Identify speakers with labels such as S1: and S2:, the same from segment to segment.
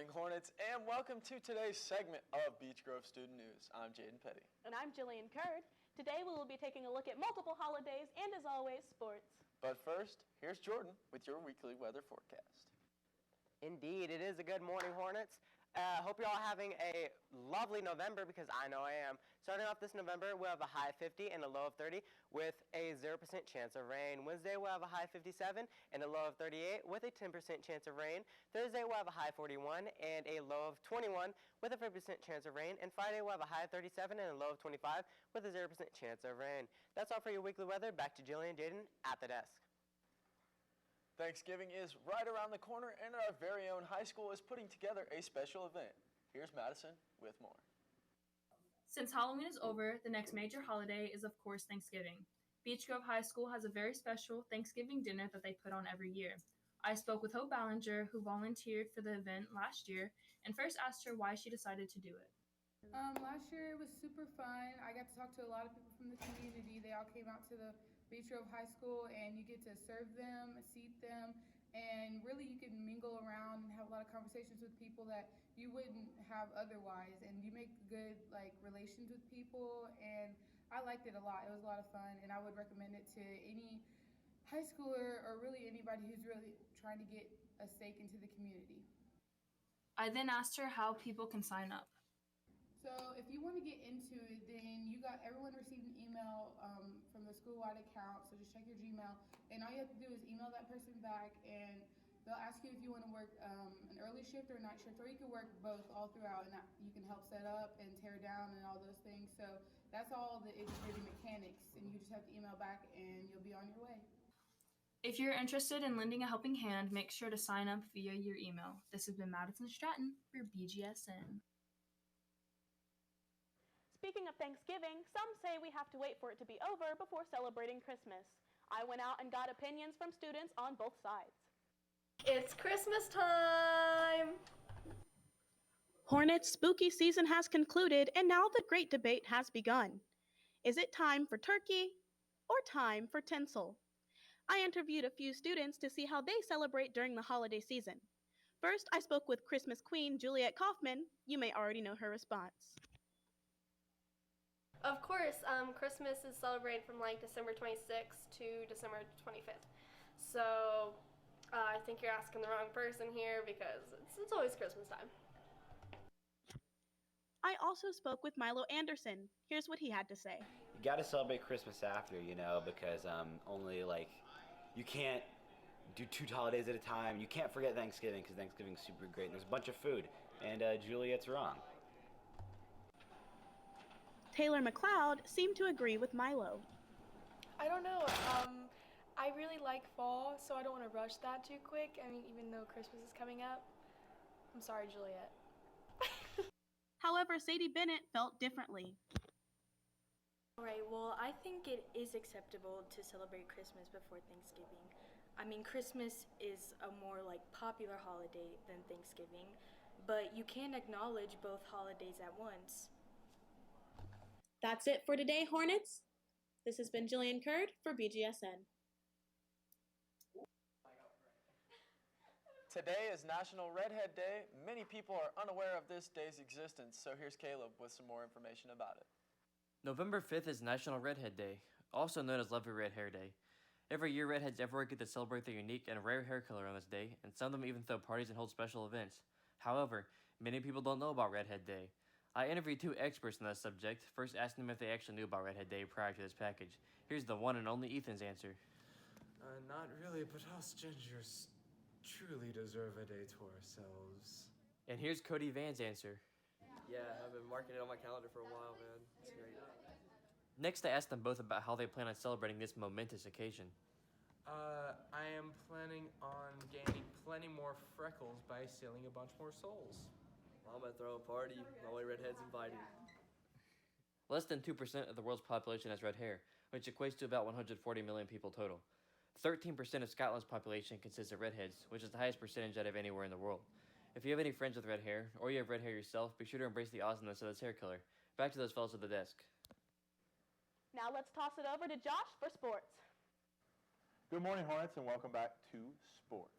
S1: morning, Hornets, and welcome to today's segment of Beech Grove Student News. I'm Jaden Petty.
S2: And I'm Jillian Curd. Today we will be taking a look at multiple holidays and, as always, sports.
S1: But first, here's Jordan with your weekly weather forecast.
S3: Indeed, it is a good morning, Hornets. Hope you're all having a lovely November, because I know I am. Starting off this November, we'll have a high 50 and a low of 30 with a 0% chance of rain. Wednesday, we'll have a high 57 and a low of 38 with a 10% chance of rain. Thursday, we'll have a high 41 and a low of 21 with a 50% chance of rain. And Friday, we'll have a high of 37 and a low of 25 with a 0% chance of rain. That's all for your weekly weather. Back to Jillian and Jaden at the desk.
S1: Thanksgiving is right around the corner, and our very own high school is putting together a special event. Here's Madison with more.
S4: Since Halloween is over, the next major holiday is, of course, Thanksgiving. Beech Grove High School has a very special Thanksgiving dinner that they put on every year. I spoke with Hope Ballinger, who volunteered for the event last year, and first asked her why she decided to do it.
S5: Last year it was super fun. I got to talk to a lot of people from the community. They all came out to the Beech Grove High School, and you get to serve them, seat them, and really you can mingle around and have a lot of conversations with people that you wouldn't have otherwise, and you make good relations with people, and I liked it a lot. It was a lot of fun, and I would recommend it to any high schooler or really anybody who's really trying to get a stake into the community.
S4: I then asked her how people can sign up.
S5: So if you want to get into it, then everyone received an email from the school-wide account, so just check your Gmail, and all you have to do is email that person back, and they'll ask you if you want to work an early shift or a night shift, or you can work both all throughout, and you can help set up and tear down and all those things. So that's all the itty-bitty mechanics, and you just have to email back and you'll be on your way.
S4: If you're interested in lending a helping hand, make sure to sign up via your email. This has been Madison Stratton for Bgsn.
S2: Speaking of Thanksgiving, some say we have to wait for it to be over before celebrating Christmas. I went out and got opinions from students on both sides.
S6: It's Christmas time!
S2: Hornets' spooky season has concluded, and now the great debate has begun. Is it time for turkey or time for tinsel? I interviewed a few students to see how they celebrate during the holiday season. First, I spoke with Christmas Queen Juliet Kaufman. You may already know her response.
S6: Of course, Christmas is celebrated from December 26th to December 25th. So I think you're asking the wrong person here, because it's always Christmas time.
S2: I also spoke with Milo Anderson. Here's what he had to say.
S7: You got to celebrate Christmas after, because you can't do two holidays at a time. You can't forget Thanksgiving, because Thanksgiving's super great, and there's a bunch of food. And Juliet's wrong.
S2: Taylor McLeod seemed to agree with Milo.
S8: I don't know. I really like fall, so I don't want to rush that too quick. Even though Christmas is coming up. I'm sorry, Juliet.
S2: However, Sadie Bennett felt differently.
S9: All right, well, I think it is acceptable to celebrate Christmas before Thanksgiving. Christmas is a more popular holiday than Thanksgiving, but you can acknowledge both holidays at once.
S2: That's it for today, Hornets. This has been Jillian Curd for Bgsn.
S1: Today is National Redhead Day. Many people are unaware of this day's existence, so here's Caleb with some more information about it.
S10: November 5th is National Redhead Day, also known as Lovely Red Hair Day. Every year, redheads everywhere get to celebrate their unique and rare hair color on this day, and some of them even throw parties and hold special events. However, many people don't know about Redhead Day. I interviewed two experts on this subject, first asking them if they actually knew about Redhead Day prior to this package. Here's the one and only Ethan's answer.
S11: Not really, but us gingers truly deserve a day to ourselves.
S10: And here's Cody Van's answer.
S12: Yeah, I've been marking it on my calendar for a while, man. It's great.
S10: Next, I asked them both about how they plan on celebrating this momentous occasion.
S11: I am planning on gaining plenty more freckles by stealing a bunch more souls.
S12: I'm gonna throw a party. Only redheads invited.
S10: Less than 2% of the world's population has red hair, which equates to about 140 million people total. 13% of Scotland's population consists of redheads, which is the highest percentage out of anywhere in the world. If you have any friends with red hair, or you have red hair yourself, be sure to embrace the awesomeness of this hair color. Back to those fellas at the desk.
S2: Now let's toss it over to Josh for sports.
S13: Good morning, Hornets, and welcome back to sports.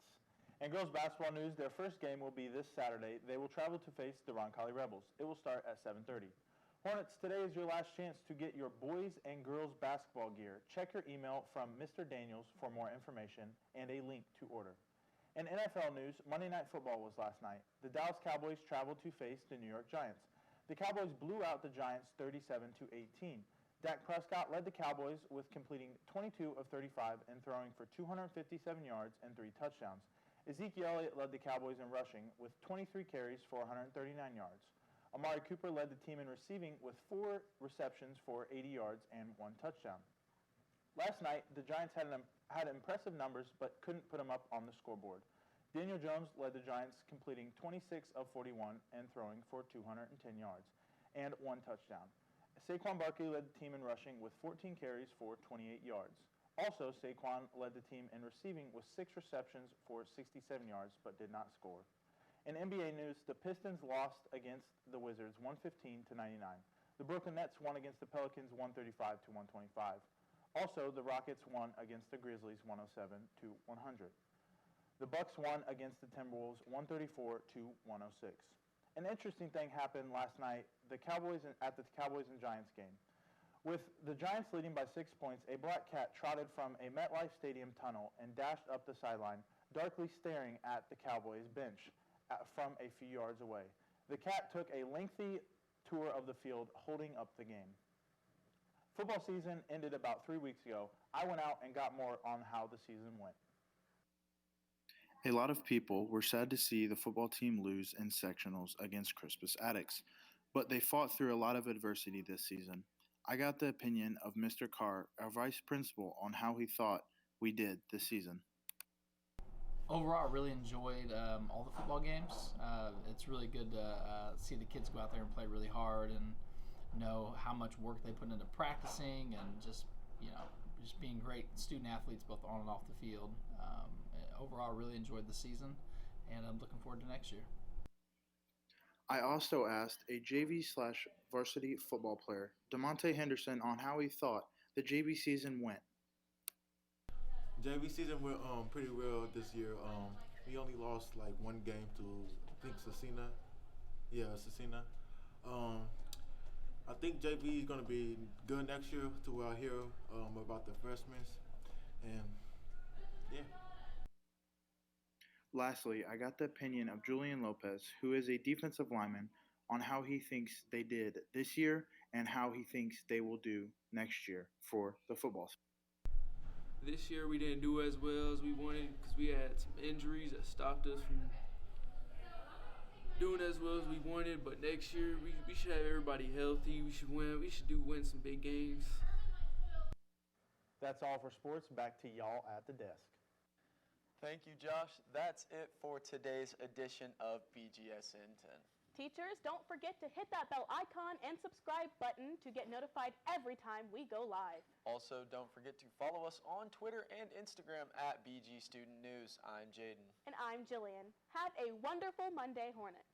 S13: In girls basketball news, their first game will be this Saturday. They will travel to face the Roncalli Rebels. It will start at 7:30. Hornets, today is your last chance to get your boys and girls basketball gear. Check your email from Mr. Daniels for more information and a link to order. In NFL news, Monday Night Football was last night. The Dallas Cowboys traveled to face the New York Giants. The Cowboys blew out the Giants 37-18. Dak Prescott led the Cowboys with completing 22 of 35 and throwing for 257 yards and 3 touchdowns. Ezekiel Elliott led the Cowboys in rushing with 23 carries for 139 yards. Amari Cooper led the team in receiving with 4 receptions for 80 yards and 1 touchdown. Last night, the Giants had impressive numbers but couldn't put them up on the scoreboard. Daniel Jones led the Giants, completing 26 of 41 and throwing for 210 yards and 1 touchdown. Saquon Barkley led the team in rushing with 14 carries for 28 yards. Also, Saquon led the team in receiving with 6 receptions for 67 yards but did not score. In NBA news, the Pistons lost against the Wizards 115-99. The Brooklyn Nets won against the Pelicans 135-125. Also, the Rockets won against the Grizzlies 107-100. The Bucks won against the Timberwolves 134-106. An interesting thing happened last night at the Cowboys and Giants game. With the Giants leading by 6 points, a black cat trotted from a MetLife Stadium tunnel and dashed up the sideline, darkly staring at the Cowboys bench from a few yards away. The cat took a lengthy tour of the field holding up the game. Football season ended about 3 weeks ago. I went out and got more on how the season went.
S14: A lot of people were sad to see the football team lose in sectionals against Crispus Attucks, but they fought through a lot of adversity this season. I got the opinion of Mr. Carr, our vice principal, on how he thought we did this season.
S15: Overall, I really enjoyed all the football games. It's really good to see the kids go out there and play really hard and know how much work they put into practicing and just being great student athletes both on and off the field. Overall, I really enjoyed the season, and I'm looking forward to next year.
S14: I also asked a JV/varsity football player, DeMonte Henderson, on how he thought the JV season went.
S16: JV season went pretty well this year. We only lost like 1 game to, I think, Cecina. Yeah, Cecina. I think JV is going to be good next year to where I hear about the freshmen. And, yeah.
S14: Lastly, I got the opinion of Julian Lopez, who is a defensive lineman, on how he thinks they did this year and how he thinks they will do next year for the football season.
S11: This year we didn't do as well as we wanted because we had some injuries that stopped us from doing as well as we wanted. But next year we should have everybody healthy. We should win. We should win some big games.
S13: That's all for sports. Back to y'all at the desk.
S1: Thank you, Josh. That's it for today's edition of BGSN 10.
S2: Teachers, don't forget to hit that bell icon and subscribe button to get notified every time we go live.
S1: Also, don't forget to follow us on Twitter and Instagram at BG Student News. I'm Jaden.
S2: And I'm Jillian. Have a wonderful Monday, Hornets.